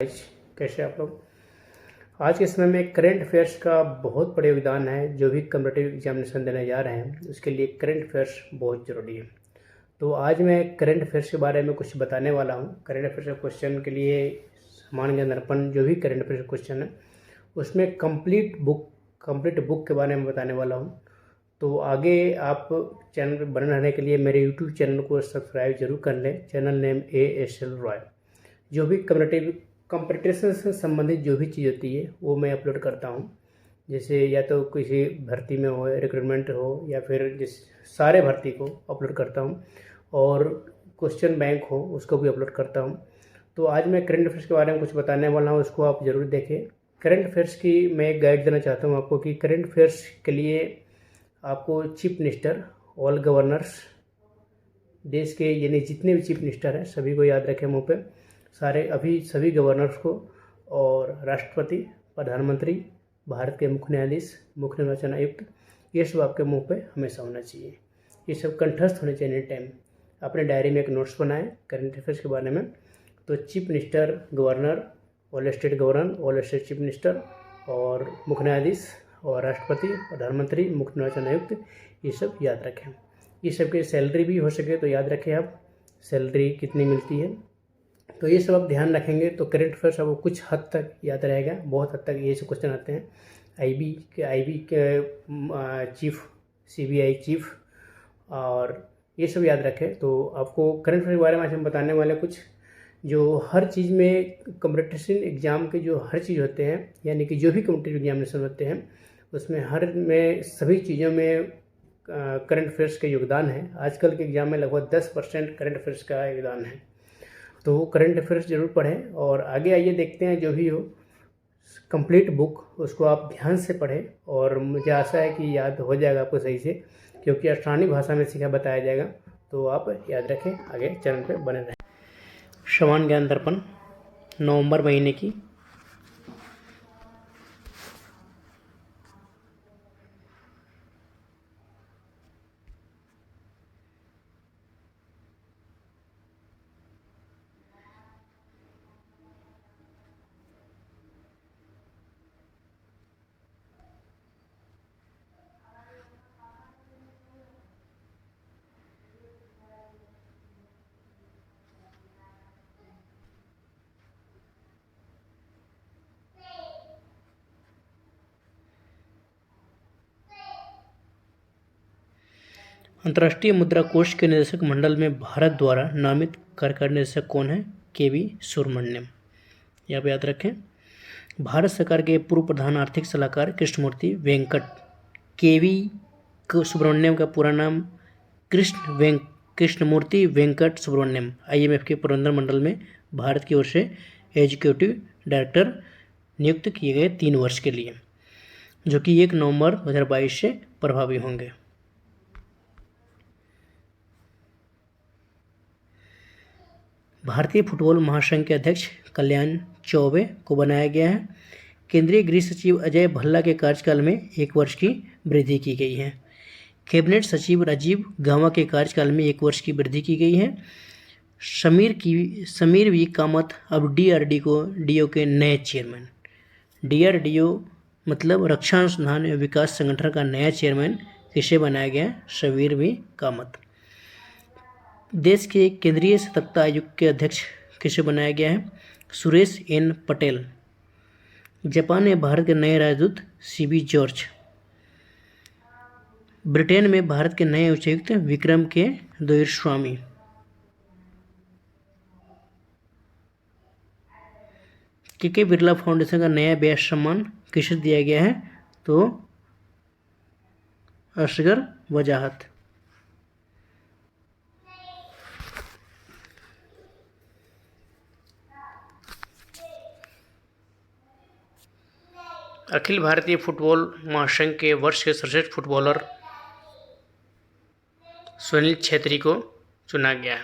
कैसे आप लोग। आज के समय में करंट अफेयर्स का बहुत बड़ा योगदान है। जो भी कम्पिटिटिव एग्जामिनेशन देने जा रहे हैं उसके लिए करंट अफेयर्स बहुत ज़रूरी है। तो आज मैं करंट अफेयर्स के बारे में कुछ बताने वाला हूँ। करंट अफेयर्स के क्वेश्चन के लिए सामान्य ज्ञान दर्पण जो भी करंट अफेयर्स क्वेश्चन है उसमें कंप्लीट बुक के बारे में बताने वाला हूँ। तो आगे आप चैनल पर बने रहने के लिए मेरे यूट्यूब चैनल को सब्सक्राइब जरूर कर लें। Channel name ASL Roy. जो भी कंपटीशन से संबंधित जो भी चीज़ होती है वो मैं अपलोड करता हूँ। जैसे या तो किसी भर्ती में हो, रिक्रूटमेंट हो, या फिर जिस सारे भर्ती को अपलोड करता हूँ, और क्वेश्चन बैंक हो उसको भी अपलोड करता हूँ। तो आज मैं करंट अफेयर्स के बारे में कुछ बताने वाला हूँ, उसको आप ज़रूर देखें। करंट अफेयर्स की मैं एक गाइड देना चाहता हूँ आपको कि करंट अफेयर्स के लिए आपको चीफ मिनिस्टर, ऑल गवर्नर्स, देश के यानी जितने भी चीफ मिनिस्टर हैं सभी को याद रखें मुँह पे, सभी गवर्नर्स को, और राष्ट्रपति, प्रधानमंत्री, भारत के मुख्य न्यायाधीश, मुख्य निर्वाचन आयुक्त, ये सब आपके मुंह पे हमेशा होना चाहिए। ये सब कंठस्थ होने चाहिए एनी टाइम। अपने डायरी में एक नोट्स बनाएं करंट अफेयर्स के बारे में। तो chief minister, governor, all state governor, all state chief minister, और मुख्य न्यायाधीश, और राष्ट्रपति, प्रधानमंत्री, मुख्य निर्वाचन आयुक्त, ये सब याद रखें। ये सब की सैलरी भी हो सके तो याद रखें आप, सैलरी कितनी मिलती है। तो ये सब आप ध्यान रखेंगे तो करंट अफेयर्स आपको कुछ हद तक याद रहेगा। बहुत हद तक ये सब क्वेश्चन आते हैं। आईबी के चीफ, CBI चीफ, और ये सब याद रखें। तो आपको करंट अफेयर के बारे में आज हम बताने वाले कुछ जो हर चीज़ में कॉम्पिटिशन एग्ज़ाम के जो हर चीज़ होते हैं, यानी कि जो भी कॉम्पिटिटिव एग्जामिनेशन होते हैं उसमें हर में सभी चीज़ों में करंट अफेयर्स का योगदान है। आजकल के एग्ज़ाम में लगभग 10% करंट अफेयर्स का योगदान है। तो करंट अफेयर्स जरूर पढ़ें, और आगे आइए देखते हैं जो भी हो कंप्लीट बुक उसको आप ध्यान से पढ़ें, और मुझे आशा है कि याद हो जाएगा आपको सही से, क्योंकि आसानी भाषा में सीखा बताया जाएगा। तो आप याद रखें, आगे चैनल पे बने रहें। सामान्य ज्ञान दर्पण नवंबर महीने की अंतर्राष्ट्रीय मुद्रा कोष के निदेशक मंडल में भारत द्वारा नामित कार्यकारी निदेशक कौन है? KV सुब्रमण्यम। यहाँ पे याद रखें। भारत सरकार के पूर्व प्रधान आर्थिक सलाहकार कृष्णमूर्ति वेंकट, KV सुब्रमण्यम का पूरा नाम कृष्णमूर्ति वेंकट सुब्रमण्यम, IMF के प्रबंधन मंडल में भारत की ओर से एग्जीक्यूटिव डायरेक्टर नियुक्त किए गए 3 वर्ष के लिए, जो कि 1 नवंबर 2022 से प्रभावी होंगे। भारतीय फुटबॉल महासंघ के अध्यक्ष कल्याण चौबे को बनाया गया है। केंद्रीय गृह सचिव अजय भल्ला के कार्यकाल में 1 वर्ष की वृद्धि की गई है। कैबिनेट सचिव राजीव गावा के कार्यकाल में 1 वर्ष की वृद्धि की गई है। समीर वी कामत अब DRDO के नए चेयरमैन। DRDO मतलब रक्षा अनुसंधान एवं विकास संगठन का नया चेयरमैन किसे बनाया गया? समीर वी कामत। देश के केंद्रीय सतर्कता आयोग के अध्यक्ष किसे बनाया गया है? सुरेश N पटेल। जापान में भारत के नए राजदूत CB जॉर्ज। ब्रिटेन में भारत के नए उच्चायुक्त विक्रम के दोयरस्वामी। KK बिरला फाउंडेशन का नया ब्याज सम्मान किसे दिया गया है? तो असगर वजाहत। अखिल भारतीय फुटबॉल महासंघ के वर्ष के सर्वश्रेष्ठ फुटबॉलर सुनील छेत्री को चुना गया है।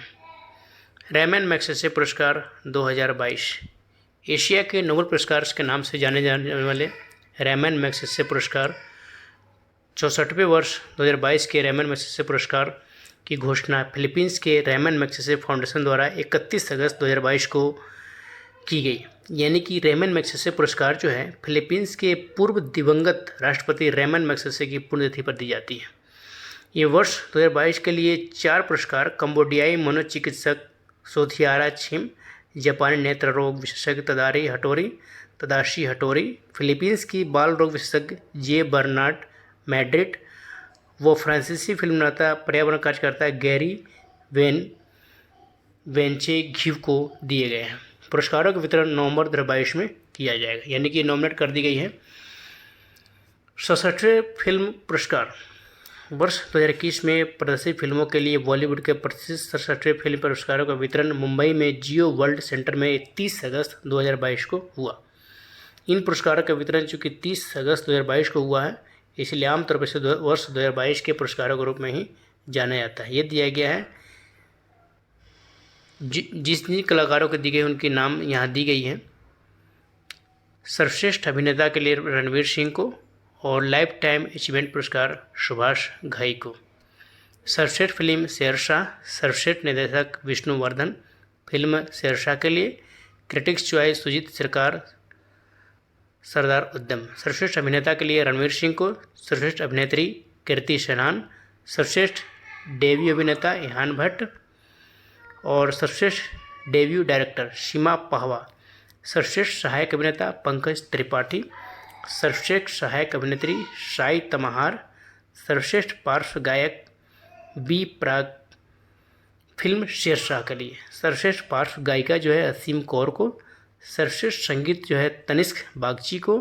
रेमन मैग्सेसे पुरस्कार 2022। एशिया के नोबेल पुरस्कार के नाम से जाने जाने वाले रेमन मैग्सेसे पुरस्कार 64वें वर्ष 2022 के रेमन मैग्सेसे पुरस्कार की घोषणा फिलीपींस के रेमन मैग्सेसे फाउंडेशन द्वारा 31 अगस्त 2022 को की गई। यानी कि रेमन मैग्सेसे पुरस्कार जो है फिलीपींस के पूर्व दिवंगत राष्ट्रपति रेमन मैग्सेसे की पुण्यतिथि पर दी जाती है। ये वर्ष 2022 के लिए 4 पुरस्कार कंबोडियाई मनोचिकित्सक सोथियारा छिम, जापानी नेत्र रोग विशेषज्ञ तदाशी हटोरी, फिलीपींस की बाल रोग विशेषज्ञ जे बर्नार्ड मैड्रिड व फ्रांसीसी फिल्म निर्माता पर्यावरण कार्यकर्ता गैरी वेंचेघिव को दिए गए हैं। पुरस्कारों का वितरण नवंबर 2022 में किया जाएगा, यानी कि नॉमिनेट कर दी गई है। 67वें फिल्म पुरस्कार वर्ष 2021 में प्रदर्शित फिल्मों के लिए बॉलीवुड के प्रतिष्ठित 67वें फिल्म पुरस्कारों का वितरण मुंबई में जियो वर्ल्ड सेंटर में 30 अगस्त 2022 को हुआ। इन पुरस्कारों का वितरण चूँकि 30 अगस्त 2022 को हुआ है, इसलिए आमतौर पर इसे वर्ष 2022 के पुरस्कारों के रूप में ही जाना जाता है। ये दिया गया है जिस कलाकारों को दी गई उनके नाम यहाँ दी गई है। सर्वश्रेष्ठ अभिनेता के लिए रणवीर सिंह को और लाइफ टाइम अचीवमेंट पुरस्कार सुभाष घई को। सर्वश्रेष्ठ फिल्म शेरशाह, सर्वश्रेष्ठ निर्देशक विष्णुवर्धन, फिल्म शेरशाह के लिए क्रिटिक्स चॉइस सुजीत सरकार सरदार उद्यम। सर्वश्रेष्ठ अभिनेता के लिए रणवीर सिंह को, सर्वश्रेष्ठ अभिनेत्री कीर्ति सेनान, सर्वश्रेष्ठ डेब्यू अभिनेता इहान भट्ट और सर्वश्रेष्ठ डेब्यू डायरेक्टर सीमा पाहवा, सर्वश्रेष्ठ सहायक अभिनेता पंकज त्रिपाठी, सर्वश्रेष्ठ सहायक अभिनेत्री साई तमहार, सर्वश्रेष्ठ पार्श्व गायक बी प्राग फिल्म शेरशाह के लिए, सर्वश्रेष्ठ पार्श्व गायिका जो है असीम कौर को, सर्वश्रेष्ठ संगीत जो है तनिष्क बागची को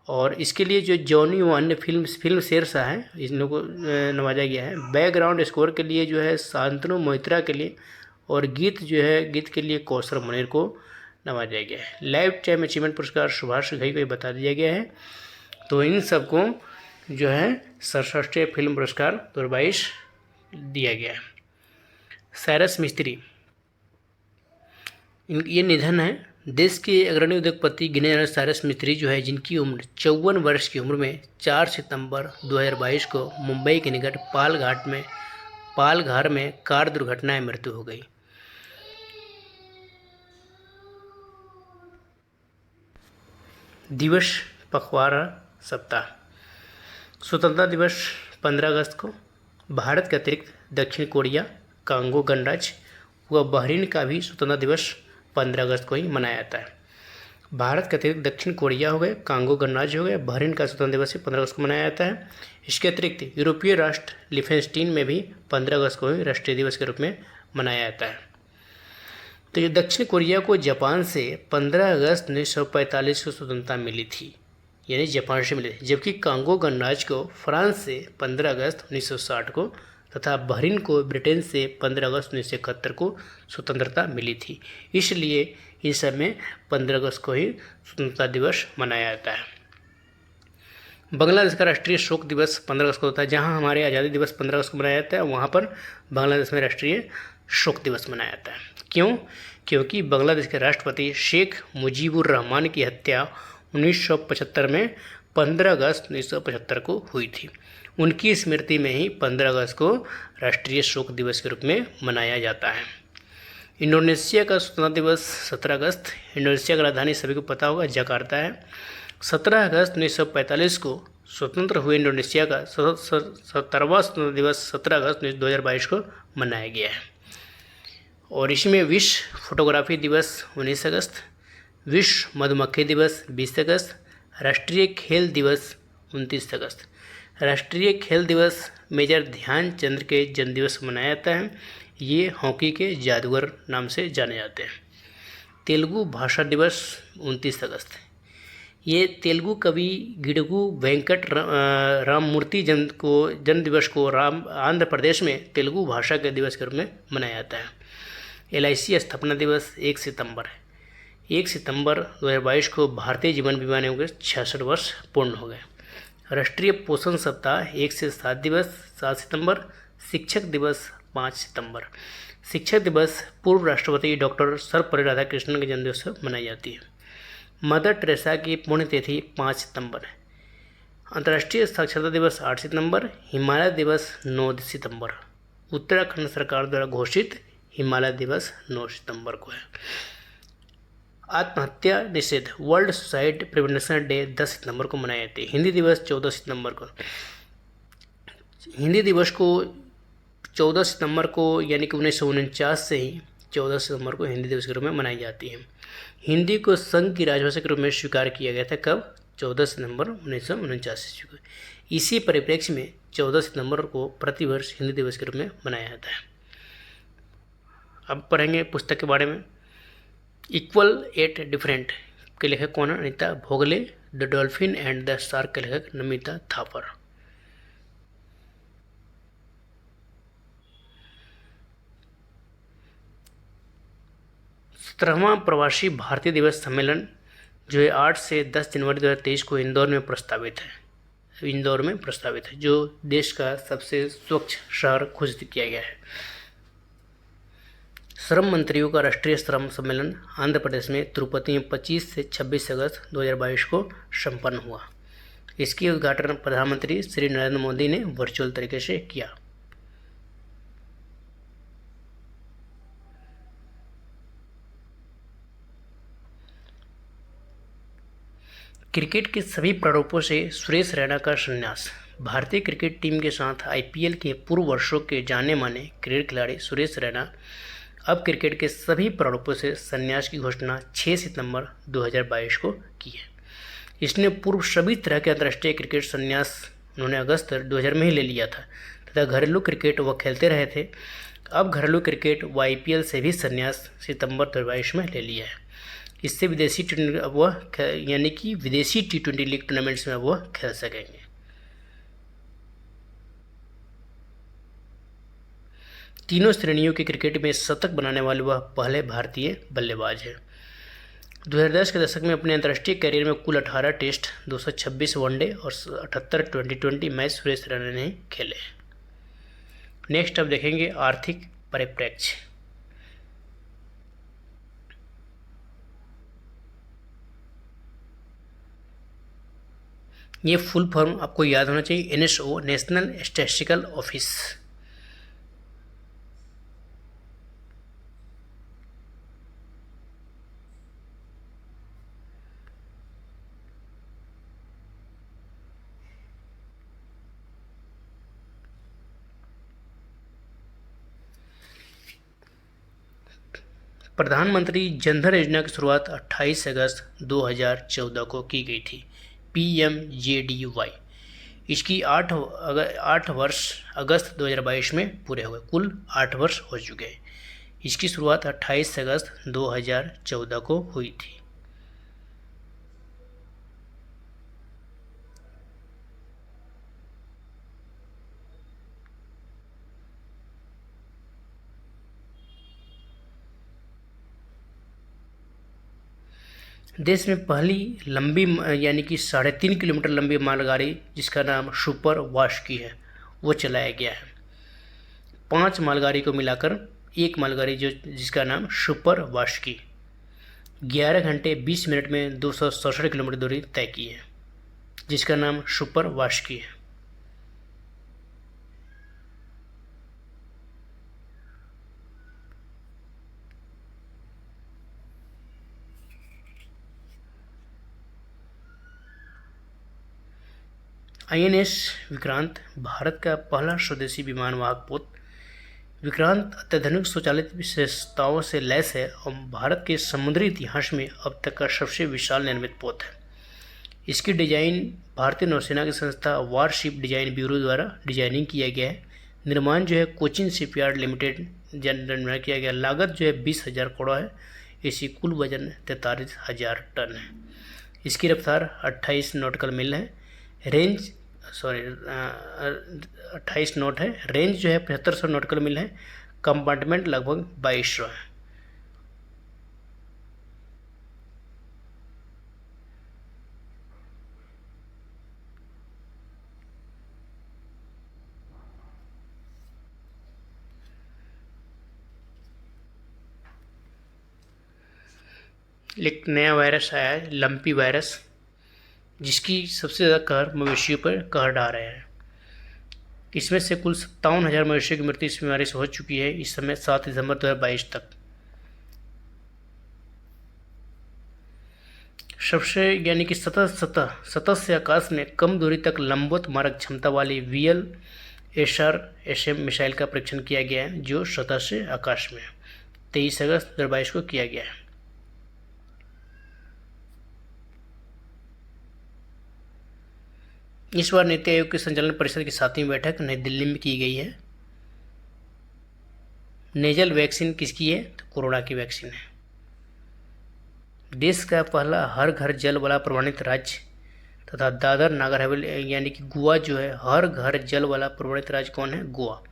और इसके लिए जो जॉनी व अन्य फिल्म शेरशाह है इन लोगों को नवाजा गया है। बैकग्राउंड स्कोर के लिए जो है शांतनु मोहित्रा के लिए और गीत के लिए कौसर मुनीर को नवाजा गया है। लाइफ टाइम अचीवमेंट पुरस्कार सुभाष घई को बता दिया गया है। तो इन सबको जो है 67वें फिल्म पुरस्कार 2022 दिया गया है। साइरस मिस्त्री, ये निधन है। देश के अग्रणी उद्योगपति गिने जाने साइरस मिस्त्री जो है जिनकी उम्र 54 वर्ष की उम्र में 4 सितंबर 2022 को मुंबई के निकट पालघर में कार दुर्घटना में मृत्यु हो गई। दिवस पखवाड़ा सप्ताह। स्वतंत्रता दिवस 15 अगस्त को भारत के अतिरिक्त दक्षिण कोरिया, कांगो गणराज्य व बहरीन का भी स्वतंत्रता दिवस 15 अगस्त को ही मनाया जाता है। भारत के अतिरिक्त दक्षिण कोरिया हो गए, कांगो गणराज्य हो गए, बहरीन का स्वतंत्रता दिवस 15 अगस्त को मनाया जाता है। इसके अतिरिक्त यूरोपीय राष्ट्र लिफेंस्टीन में भी 15 अगस्त को ही राष्ट्रीय दिवस के रूप में मनाया जाता है। तो ये दक्षिण कोरिया को जापान से 15 अगस्त 1945 को स्वतंत्रता मिली थी, यानी जापान से मिली थी, जबकि कांगो गणराज्य को फ्रांस से 15 अगस्त 1960 को तथा बहरीन को ब्रिटेन से 15 अगस्त 1971 को स्वतंत्रता मिली थी। इसलिए इन सब में 15 अगस्त को ही स्वतंत्रता दिवस मनाया जाता है। बांग्लादेश का राष्ट्रीय शोक दिवस 15 अगस्त को होता है। जहां हमारे आज़ादी दिवस 15 अगस्त को मनाया जाता है, वहां पर बांग्लादेश में राष्ट्रीय शोक दिवस मनाया जाता है। क्यों? क्योंकि बांग्लादेश के राष्ट्रपति शेख मुजीबुर रहमान की हत्या 1975 में 15 अगस्त 1975 को हुई थी। उनकी स्मृति में ही 15 अगस्त को राष्ट्रीय शोक दिवस के रूप में मनाया जाता है। इंडोनेशिया का स्वतंत्रता दिवस 17 अगस्त। इंडोनेशिया की राजधानी सभी को पता होगा जकार्ता है। 17 अगस्त 1945 को स्वतंत्र हुए इंडोनेशिया का 17वां स्वतंत्रता दिवस 17 अगस्त 2022 को मनाया गया है। और इसमें विश्व फोटोग्राफी दिवस 19 अगस्त, विश्व मधुमक्खी दिवस 20 अगस्त, राष्ट्रीय खेल दिवस 29 अगस्त। राष्ट्रीय खेल दिवस मेजर ध्यानचंद के जन्मदिवस मनाया जाता है। ये हॉकी के जादूगर नाम से जाने जाते हैं। तेलुगु भाषा दिवस 29 अगस्त। ये तेलुगु कवि गिडगु वेंकट राममूर्ति जन्म दिवस को आंध्र प्रदेश में तेलुगु भाषा के दिवस के रूप में मनाया जाता है। LIC स्थापना दिवस 1 सितंबर है। 1 सितंबर 2022 को भारतीय जीवन बीमा निगम के 66 वर्ष पूर्ण हो गए। राष्ट्रीय पोषण सप्ताह 1 से 7 दिवस 7 सितंबर। शिक्षक दिवस 5 सितंबर। शिक्षक दिवस पूर्व राष्ट्रपति डॉक्टर सर्वपल्ली राधाकृष्णन के जन्मदिवस पर मनाई जाती है। मदर टेरेसा की पुण्यतिथि 5 सितंबर है। अंतर्राष्ट्रीय साक्षरता दिवस 8 सितंबर। हिमालय दिवस 9 सितंबर। उत्तराखंड सरकार द्वारा घोषित हिमालय दिवस 9 सितंबर को है। आत्महत्या निषेध वर्ल्ड सुसाइड प्रिवेंशन डे 10 सितंबर को मनाए जाते हैं। हिंदी दिवस 14 सितंबर को। हिंदी दिवस को 14 सितंबर को यानी कि 1949 से ही 14 सितंबर को हिंदी दिवस के रूप में मनाई जाती है। हिंदी को संघ की राजभाषा के रूप में स्वीकार किया गया था कब? 14 सितंबर 1949 ईस्वी को। इसी परिप्रेक्ष्य में 14 सितंबर को प्रतिवर्ष हिंदी दिवस के रूप में मनाया जाता है। अब पढ़ेंगे पुस्तक के बारे में। इक्वल एट डिफरेंट के लेखक कौन है? Anita Bhogle. The dolphin and the shark के लेखक नमिता थापर। सत्रहवां प्रवासी भारतीय दिवस सम्मेलन जो है 8 से 10 जनवरी 2023 को इंदौर में प्रस्तावित है, जो देश का सबसे स्वच्छ शहर घोषित किया गया है। श्रम मंत्रियों का राष्ट्रीय श्रम सम्मेलन आंध्र प्रदेश में तिरुपति में 25 से 26 अगस्त 2022 को संपन्न हुआ। इसकी उद्घाटन प्रधानमंत्री श्री नरेंद्र मोदी ने वर्चुअल तरीके से किया। क्रिकेट के सभी प्रारूपों से सुरेश रैना का संन्यास। भारतीय क्रिकेट टीम के साथ आईपीएल के पूर्व वर्षों के जाने माने क्रिकेट खिलाड़ी सुरेश रैना अब क्रिकेट के सभी प्रारूपों से संन्यास की घोषणा 6 सितंबर 2022 को की है। इसने पूर्व सभी तरह के अंतर्राष्ट्रीय क्रिकेट संन्यास उन्होंने अगस्त 2000 में ही ले लिया था तथा घरेलू क्रिकेट वह खेलते रहे थे। अब घरेलू क्रिकेट व आईपीएल से भी संन्यास सितंबर 2022 में ले लिया है। इससे विदेशी टी20 लीग टूर्नामेंट्स में वह खेल सकेंगे। तीनों श्रेणियों के क्रिकेट में शतक बनाने वाले वह पहले भारतीय बल्लेबाज हैं। 2010 के दशक में अपने अंतर्राष्ट्रीय करियर में कुल 18 टेस्ट, 226 वनडे और 78 2020 मैच सुरेश रैना ने खेले। नेक्स्ट अब देखेंगे आर्थिक परिप्रेक्ष्य। ये फुल फॉर्म आपको याद होना चाहिए, NSO नेशनल स्टैटिस्टिकल ऑफिस। प्रधानमंत्री जनधन योजना की शुरुआत 28 अगस्त 2014 को की गई थी, PMJDY। इसकी 8 वर्ष अगस्त 2022 में पूरे हुए, कुल 8 वर्ष हो चुके हैं। इसकी शुरुआत 28 अगस्त 2014 को हुई थी। देश में पहली लंबी यानी कि 3.5 किलोमीटर लंबी मालगाड़ी जिसका नाम सुपर वास्की है वो चलाया गया है। 5 मालगाड़ी को मिलाकर एक मालगाड़ी जिसका नाम सुपर वास्की 11 घंटे 20 मिनट में 267 किलोमीटर दूरी तय की है, जिसका नाम सुपर वास्की है। INS विक्रांत भारत का पहला स्वदेशी विमानवाहक पोत। विक्रांत अत्याधुनिक स्वचालित विशेषताओं से लैस है और भारत के समुद्री इतिहास में अब तक का सबसे विशाल निर्मित पोत है। इसकी डिजाइन भारतीय नौसेना की संस्था वारशिप डिजाइन ब्यूरो द्वारा डिजाइनिंग किया गया है। निर्माण जो है कोचिन शिपयार्ड लिमिटेड निर्माण किया गया। लागत जो है 20,000 करोड़ है। इसकी कुल वजन 43,000 टन है। इसकी रफ्तार 28 नॉटिकल मील है। रेंज 28 नॉट है। रेंज जो है 7500 नॉटिकल मील है। कंपार्टमेंट लगभग 2200 है। एक नया वायरस आया है, लंपी वायरस, जिसकी सबसे ज़्यादा कहर मवेशियों पर कहर ढा रहे हैं। इसमें से कुल 57,000 मवेशियों की मृत्यु इस बीमारी से हो चुकी है इस समय 7 दिसंबर 2022 तक। सबसे यानी कि सतह से आकाश में कम दूरी तक लंबवत मारक क्षमता वाली VLSR-SM मिसाइल का परीक्षण किया गया है, जो सतह से आकाश में 23 अगस्त 2022 को किया गया है। इस बार नीति आयोग की संचालन परिषद की 7वीं बैठक नई दिल्ली में की गई है। नेजल वैक्सीन किसकी है? तो कोरोना की वैक्सीन है। देश का पहला हर घर जल वाला प्रमाणित राज्य तथा दादर नागर हवेली यानी कि गोवा जो है, हर घर जल वाला प्रमाणित राज्य कौन है? गोवा।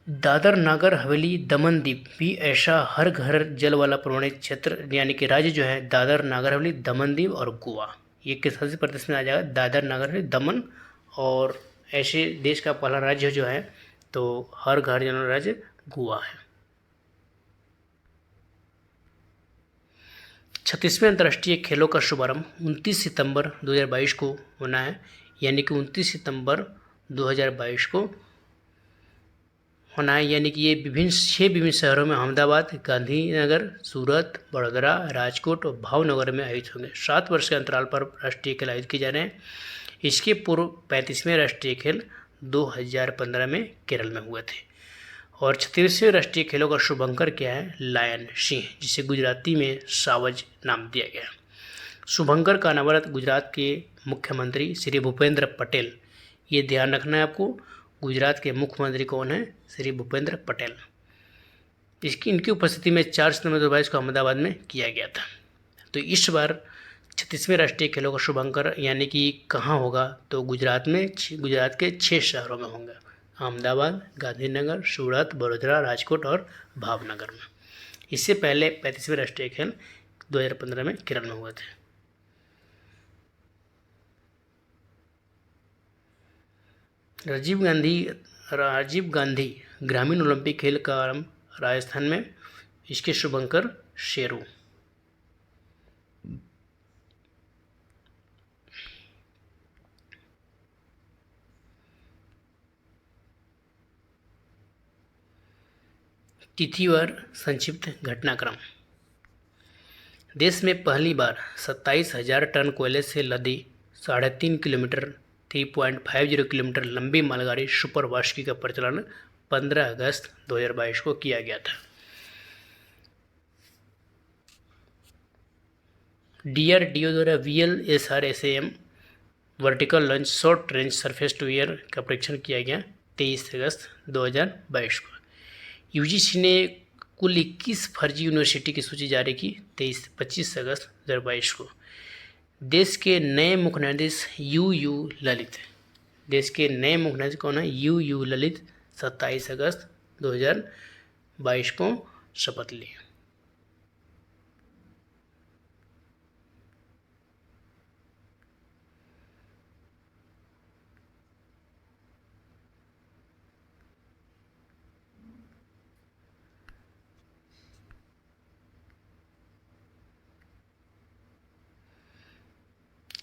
दादर नागर हवेली दमन दीव भी ऐसा हर घर जल वाला प्रमाणित क्षेत्र यानी कि राज्य जो है दादर नागर हवेली दमन दीव और गोवा, ये किस शासित प्रदेश में आ जाएगा? दादर नागर हवेली दमन। और ऐसे देश का पहला राज्य जो है तो हर घर जल वाला राज्य गोवा है। 36वें अंतर्राष्ट्रीय खेलों का शुभारंभ 29 सितंबर 2022 को होना है, यानी कि 29 सितंबर 2022 को होना है, यानी कि ये 6 विभिन्न शहरों में अहमदाबाद, गांधीनगर, सूरत, बड़ोदरा, राजकोट और भावनगर में आयोजित होंगे। 7 वर्ष के अंतराल पर राष्ट्रीय खेल आयोजित किए जा रहे हैं। इसके पूर्व 35वें राष्ट्रीय खेल 2015 में केरल में हुए थे। और 36वें राष्ट्रीय खेलों का शुभंकर क्या है? लायन सिंह, जिसे गुजराती में सावज नाम दिया गया। शुभंकर का अनावरत गुजरात के मुख्यमंत्री श्री भूपेंद्र पटेल, ये ध्यान रखना है आपको, गुजरात के मुख्यमंत्री कौन है? श्री भूपेंद्र पटेल। इनकी उपस्थिति में 4 सितंबर 2022 को अहमदाबाद में किया गया था। तो इस बार 36वें राष्ट्रीय खेलों का शुभंकर यानी कि कहाँ होगा? तो गुजरात के 6 शहरों में होंगे, अहमदाबाद, गांधीनगर, सूरत, बड़ोदरा, राजकोट और भावनगर में। इससे पहले 35वें राष्ट्रीय खेल 2015 में केरल में हुए थे। राजीव गांधी ग्रामीण ओलंपिक खेल का आरंभ राजस्थान में, इसके शुभंकर शेरू। तिथिवार संक्षिप्त घटनाक्रम। देश में पहली बार 27,000 टन कोयले से लदी 3.5 किलोमीटर 3.50 किलोमीटर लंबी मालगाड़ी सुपर वास्की का परिचालन 15 अगस्त 2022 को किया गया था। DRDO द्वारा VLSR-SM vertical launch short range surface to air का परीक्षण किया गया 23 अगस्त 2022 को। UGC ने कुल 21 फर्जी यूनिवर्सिटी की सूची जारी की 25 अगस्त 2022 को। देश के नए मुख्य न्यायाधीश UU ललित, देश के नए मुख्य न्यायाधीश कौन है? UU ललित 27 अगस्त 2022 को शपथ ली।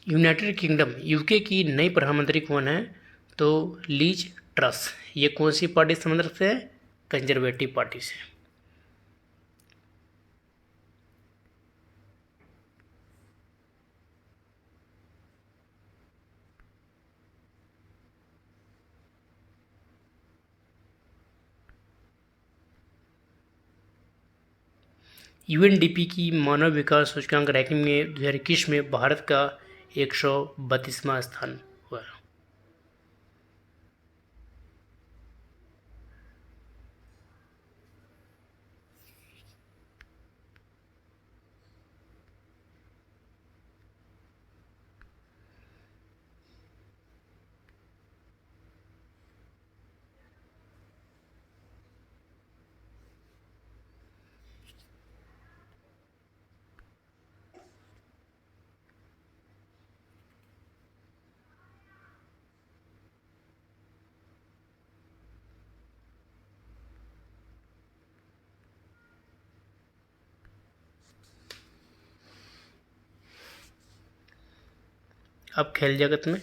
यूनाइटेड किंगडम UK की नई प्रधानमंत्री कौन है? तो लीज ट्रस। ये कौन सी पार्टी से संबंध रखते हैं? कंजर्वेटिव पार्टी से। UNDP की मानव विकास सूचकांक रैंकिंग में 2021 में भारत का 132वां स्थान हुआ। अब खेल जगत में